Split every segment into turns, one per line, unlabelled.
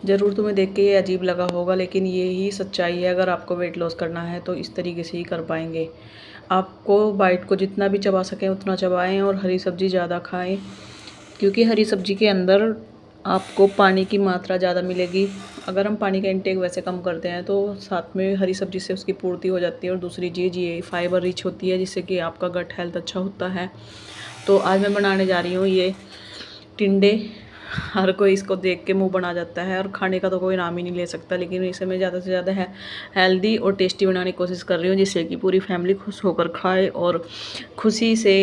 ज़रूर तुम्हें देख के ये अजीब लगा होगा, लेकिन ये ही सच्चाई है। अगर आपको वेट लॉस करना है तो इस तरीके से ही कर पाएंगे। आपको बाइट को जितना भी चबा सकें उतना चबाएं और हरी सब्ज़ी ज़्यादा खाएं, क्योंकि हरी सब्ज़ी के अंदर आपको पानी की मात्रा ज़्यादा मिलेगी। अगर हम पानी का इंटेक वैसे कम करते हैं तो साथ में हरी सब्ज़ी से उसकी पूर्ति हो जाती है। और दूसरी चीज़ ये फाइबर रिच होती है, जिससे कि आपका गट हेल्थ अच्छा होता है। तो आज मैं बनाने जा रही हूँ ये टिंडे। हर कोई इसको देख के मुंह बना जाता है और खाने का तो कोई नाम ही नहीं ले सकता, लेकिन इसे मैं ज़्यादा से ज़्यादा हेल्दी और टेस्टी बनाने की कोशिश कर रही हूँ, जिससे कि पूरी फैमिली खुश होकर खाए। और खुशी से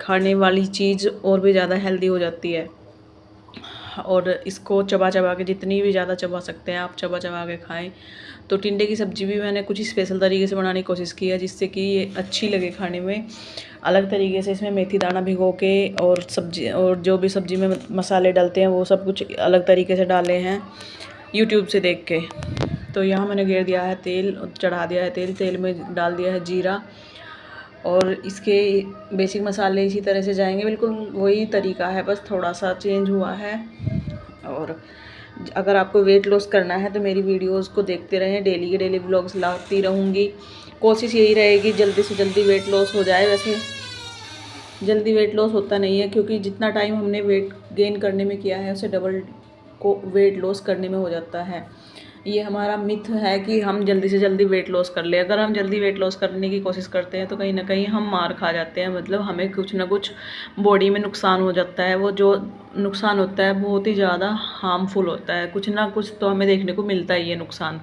खाने वाली चीज़ और भी ज़्यादा हेल्दी हो जाती है। और इसको चबा चबा के, जितनी भी ज़्यादा चबा सकते हैं आप चबा चबा के खाएं। तो टिंडे की सब्ज़ी भी मैंने कुछ स्पेशल तरीके से बनाने की कोशिश की है, जिससे कि ये अच्छी लगे खाने में। अलग तरीके से इसमें मेथी दाना भिगो के और सब्जी और जो भी सब्ज़ी में मसाले डालते हैं वो सब कुछ अलग तरीके से डाले हैं यूट्यूब से देख के। तो यहाँ मैंने घेर दिया है तेल, चढ़ा दिया है तेल। तेल में डाल दिया है जीरा, और इसके बेसिक मसाले इसी तरह से जाएंगे, बिल्कुल वही तरीका है, बस थोड़ा सा चेंज हुआ है। और अगर आपको वेट लॉस करना है तो मेरी वीडियोस को देखते रहें, डेली के डेली व्लॉग्स लाती रहूँगी। कोशिश यही रहेगी जल्दी से जल्दी वेट लॉस हो जाए। वैसे जल्दी वेट लॉस होता नहीं है, क्योंकि जितना टाइम हमने वेट गेन करने में किया है उससे डबल को वेट लॉस करने में हो जाता है। ये हमारा मिथ है कि हम जल्दी से जल्दी वेट लॉस कर ले। अगर हम जल्दी वेट लॉस करने की कोशिश करते हैं तो कहीं ना कहीं हम मार खा जाते हैं, मतलब हमें कुछ ना कुछ बॉडी में नुकसान हो जाता है। वो जो नुकसान होता है बहुत ही ज़्यादा हार्मफुल होता है, कुछ ना कुछ तो हमें देखने को मिलता ही है नुकसान।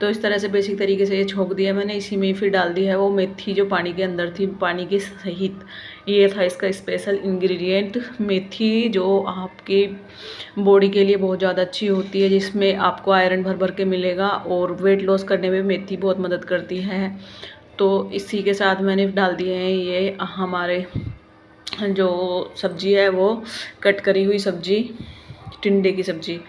तो इस तरह से बेसिक तरीके से ये छोंक दिया मैंने। इसी में फिर डाल दी है वो मेथी जो पानी के अंदर थी, पानी के सहित। ये था इसका स्पेशल इंग्रेडिएंट, मेथी, जो आपकी बॉडी के लिए बहुत ज़्यादा अच्छी होती है, जिसमें आपको आयरन भर भर के मिलेगा। और वेट लॉस करने में मेथी बहुत मदद करती है। तो इसी के साथ मैंने डाल दिए हैं ये हमारे जो सब्ज़ी है वो कट करी हुई सब्ज़ी, टिंडे की सब्ज़ी।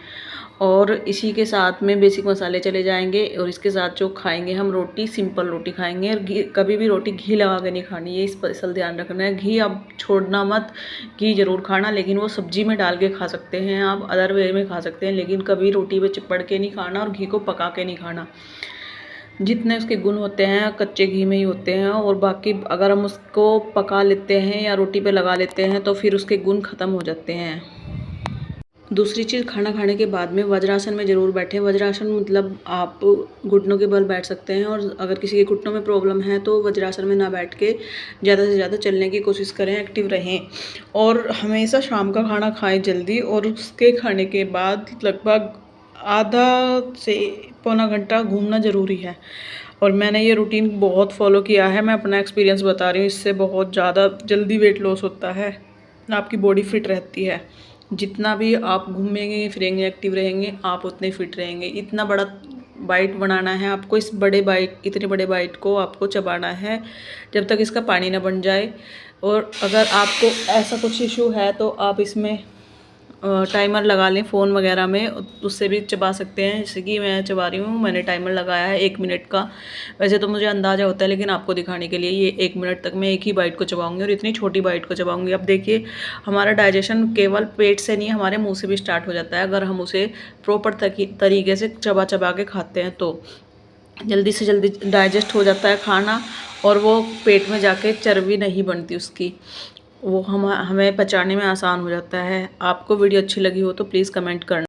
और इसी के साथ में बेसिक मसाले चले जाएंगे। और इसके साथ जो खाएंगे हम रोटी, सिंपल रोटी खाएंगे। और घी, कभी भी रोटी घी लगा के नहीं खानी, ये स्पेशल ध्यान रखना है। घी आप छोड़ना मत, घी ज़रूर खाना, लेकिन वो सब्जी में डाल के खा सकते हैं आप, अदर वे में खा सकते हैं, लेकिन कभी रोटी पे चिपड़ के नहीं खाना और घी को पका के नहीं खाना। जितने उसके गुण होते हैं कच्चे घी में ही होते हैं, और बाकी अगर हम उसको पका लेते हैं या रोटी पे लगा लेते हैं तो फिर उसके गुण ख़त्म हो जाते हैं। दूसरी चीज़, खाना खाने के बाद में वज्रासन में ज़रूर बैठें। वज्रासन मतलब आप घुटनों के बल बैठ सकते हैं, और अगर किसी के घुटनों में प्रॉब्लम है तो वज्रासन में ना बैठ के ज़्यादा से ज़्यादा चलने की कोशिश करें, एक्टिव रहें। और हमेशा शाम का खाना खाएं जल्दी, और उसके खाने के बाद लगभग आधा से पौना घंटा घूमना ज़रूरी है। और मैंने ये रूटीन बहुत फॉलो किया है, मैं अपना एक्सपीरियंस बता रही हूँ। इससे बहुत ज़्यादा जल्दी वेट लॉस होता है, आपकी बॉडी फिट रहती है। जितना भी आप घूमेंगे फिरेंगे एक्टिव रहेंगे, आप उतने फिट रहेंगे। इतना बड़ा बाइट बनाना है आपको, इतने बड़े बाइट को आपको चबाना है जब तक इसका पानी ना बन जाए। और अगर आपको ऐसा कुछ इशू है तो आप इसमें टाइमर लगा लें फ़ोन वगैरह में, उससे भी चबा सकते हैं। जैसे कि मैं चबा रही हूँ, मैंने टाइमर लगाया है 1 मिनट का। वैसे तो मुझे अंदाज़ा होता है, लेकिन आपको दिखाने के लिए ये 1 मिनट तक मैं एक ही बाइट को चबाऊँगी, और इतनी छोटी बाइट को चबाऊँगी। अब देखिए, हमारा डाइजेशन केवल पेट से नहीं, हमारे मुँह से भी स्टार्ट हो जाता है, अगर हम उसे प्रॉपर तरीके से चबा चबा के खाते हैं तो जल्दी से जल्दी डाइजेस्ट हो जाता है खाना, और वो पेट में जाके चर्बी नहीं बनती उसकी, वो हमें पचाने में आसान हो जाता है। आपको वीडियो अच्छी लगी हो तो प्लीज़ कमेंट करना।